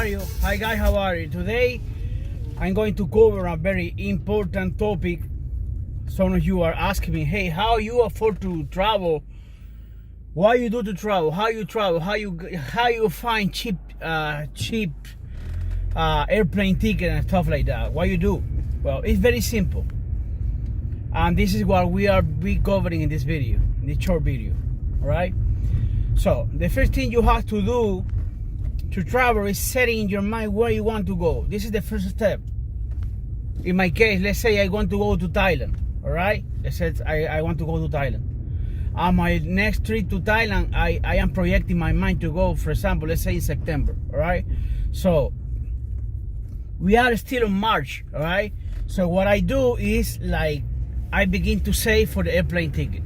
are you? Hi guys, how are you? Today I'm going to cover a very important topic. Some of you are asking me, hey, how you afford to travel? What you do to travel? How you travel? How you find cheap airplane ticket and stuff like that? What you do? Well, it's very simple, and this is what we are covering in this video, in this short video. All right. So the first thing you have to do to travel is setting in your mind where you want to go. This is the first step. In my case, let's say I want to go to Thailand. All right. Let's say I want to go to Thailand. On my next trip to Thailand, I am projecting my mind to go, for example, let's say in September. All right. So we are still in March. All right. So what I do is like I begin to save for the airplane ticket.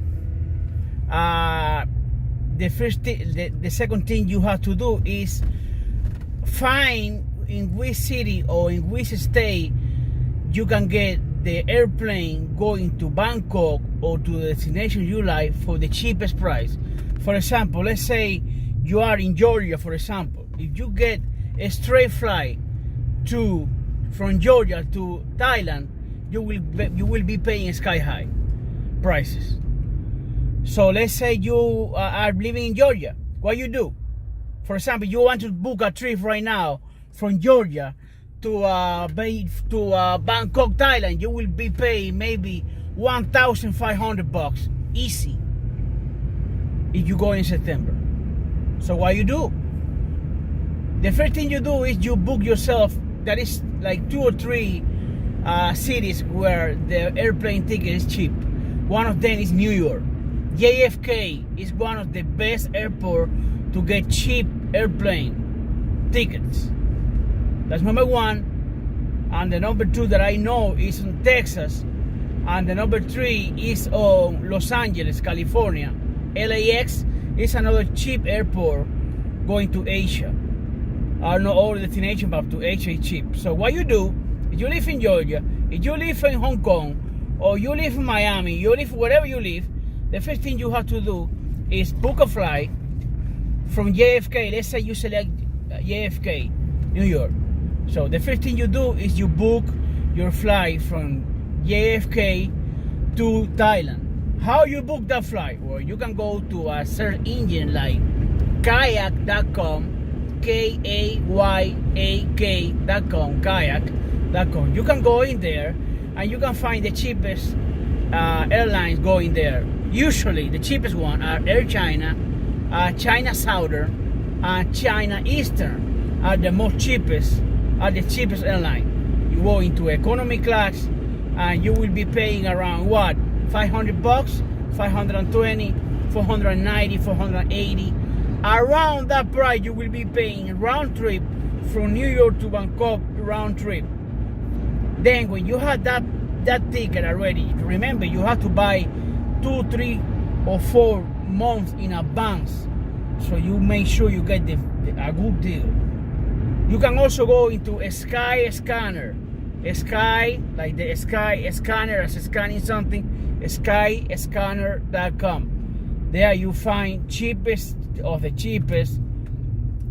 The second thing you have to do is find in which city or in which state you can get the airplane going to Bangkok or to the destination you like for the cheapest price. For example, let's say you are in Georgia, for example. If you get a straight flight from Georgia to Thailand, you will be paying sky high prices. So let's say you are living in Georgia. What you do? For example, you want to book a trip right now from Georgia to Bangkok, Thailand. You will be paying maybe $1,500 easy if you go in September. So what you do? The first thing you do is you book yourself. That is like 2 or 3 cities where the airplane ticket is cheap. One of them is New York. JFK is one of the best airports to get cheap airplane tickets. That's number 1. And the number 2 that I know is in Texas. And the number 3 is on Los Angeles, California. LAX is another cheap airport going to Asia. Not all destination, but to Asia is cheap. So what you do, if you live in Georgia, if you live in Hong Kong, or you live in Miami, you live wherever you live, the first thing you have to do is book a flight from JFK. Let's say you select JFK, New York. So the first thing you do is you book your flight from JFK to Thailand. How you book that flight? Well, you can go to a search engine like kayak.com, KAYAK.com, kayak.com. You can go in there and you can find the cheapest airlines going there. Usually the cheapest one are airchina, China Southern, and China Eastern are the cheapest airline. You go into economy class and you will be paying around what, $500, $520, $490, $480. Around that price you will be paying round trip from New York to Bangkok, round trip. Then when you have that ticket already, remember you have to buy 2, 3, or 4 months in advance, so you make sure you get a good deal. You can also go into a sky scanner, sky like the sky scanner as scanning something, skyscanner.com. There you find cheapest of the cheapest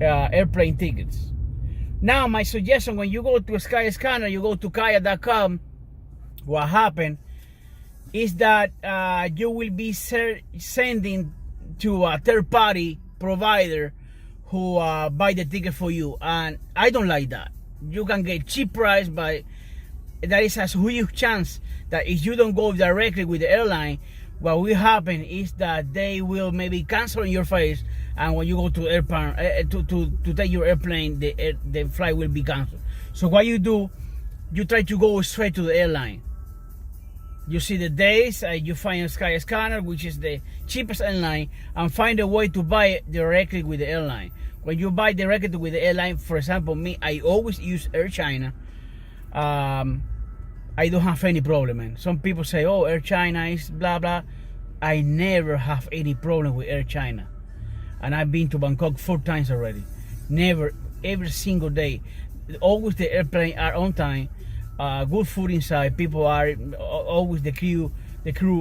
airplane tickets. Now my suggestion, when you go to a sky scanner, you go to kayak.com. What happened is that you will be sending to a third-party provider who buy the ticket for you, and I don't like that. You can get cheap price, but there is a huge chance that if you don't go directly with the airline, what will happen is that they will maybe cancel in your face, and when you go to airplane to take your airplane, the flight will be canceled. So what you do, you try to go straight to the airline. You see the days, you find a sky scanner, which is the cheapest airline, and find a way to buy it directly with the airline. When you buy directly with the airline, for example, me, I always use airchina. I don't have any problem, man. Some people say, oh, airchina is blah, blah. I never have any problem with airchina. And I've been to Bangkok 4 times already. Never, every single day. Always the airplane are on time. Good food inside. People are always the crew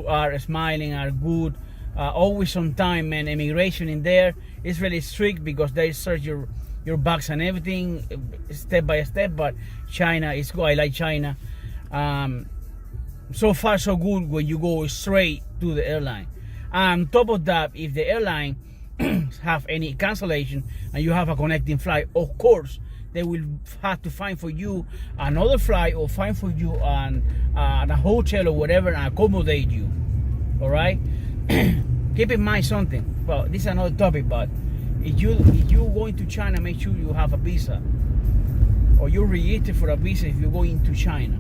are smiling, are good, always on time. And immigration in there is really strict because they search your your bags and everything step by step. But China is good. I like China. So far so good when you go straight to the airline. On top of that, if the airline have any cancellation and you have a connecting flight, of course they will have to find for you another flight or find for you a hotel or whatever and accommodate you. All right. Keep in mind something. Well, this is another topic, but if you going to China, make sure you have a visa or you register for a visa if you're going to China.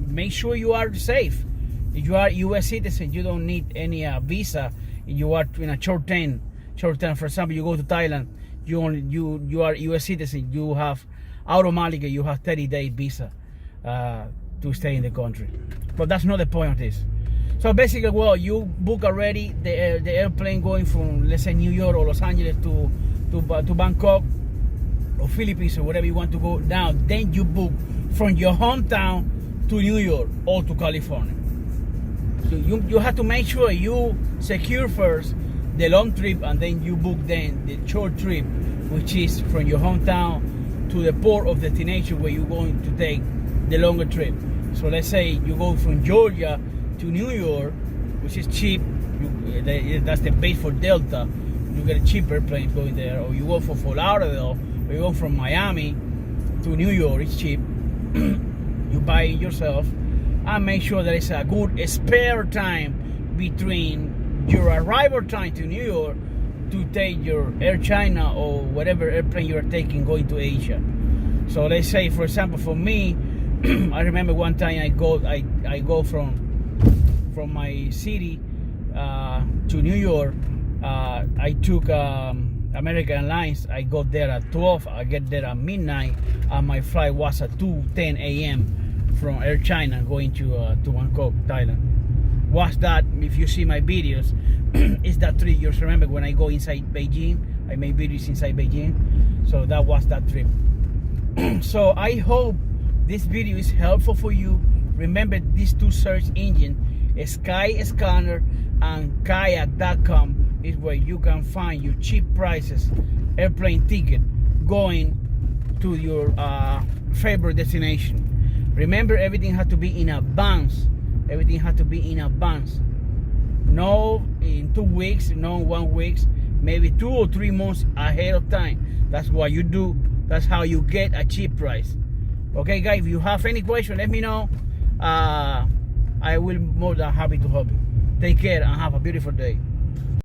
Make sure you are safe. If you are U.S. citizen, you don't need any visa. If you are in a short term. For example, you go to Thailand, you are U.S. citizen. You have automatically you have 30-day visa to stay in the country. But that's not the point of this. So basically, well, you book already the airplane going from, let's say, New York or Los Angeles to Bangkok or Philippines or wherever you want to go. Now, then you book from your hometown to New York or to California. So you have to make sure you secure first the long trip, and then you book then the short trip, which is from your hometown to the port of destination where you're going to take the longer trip. So let's say you go from Georgia to New York, which is cheap. That's the base for Delta. You get a cheaper plane going there, or you go from Fort Lauderdale, or you go from Miami to New York. It's cheap. You buy it yourself, and make sure there is a good spare time between your arrival time to New York to take your airchina or whatever airplane you are taking going to Asia. So let's say, for example, for me, I remember one time I go from my city to New York. I took American Airlines. I got there at 12. I get there at midnight, and my flight was at 2:10 a.m. from airchina going to Bangkok, Thailand. Was that, if you see my videos, is that trip. You remember when I go inside Beijing, I make videos inside Beijing. So that was that trip. So I hope this video is helpful for you. Remember these two search engines, Skyscanner and kayak.com, is where you can find your cheap prices airplane ticket going to your favorite destination. Remember, everything has to be in advance. Everything has to be in advance. No in 2 weeks, no 1 week, maybe 2 or 3 months ahead of time. That's what you do. That's how you get a cheap price. Okay, guys, if you have any question, let me know. I will be more than happy to help you. Take care and have a beautiful day.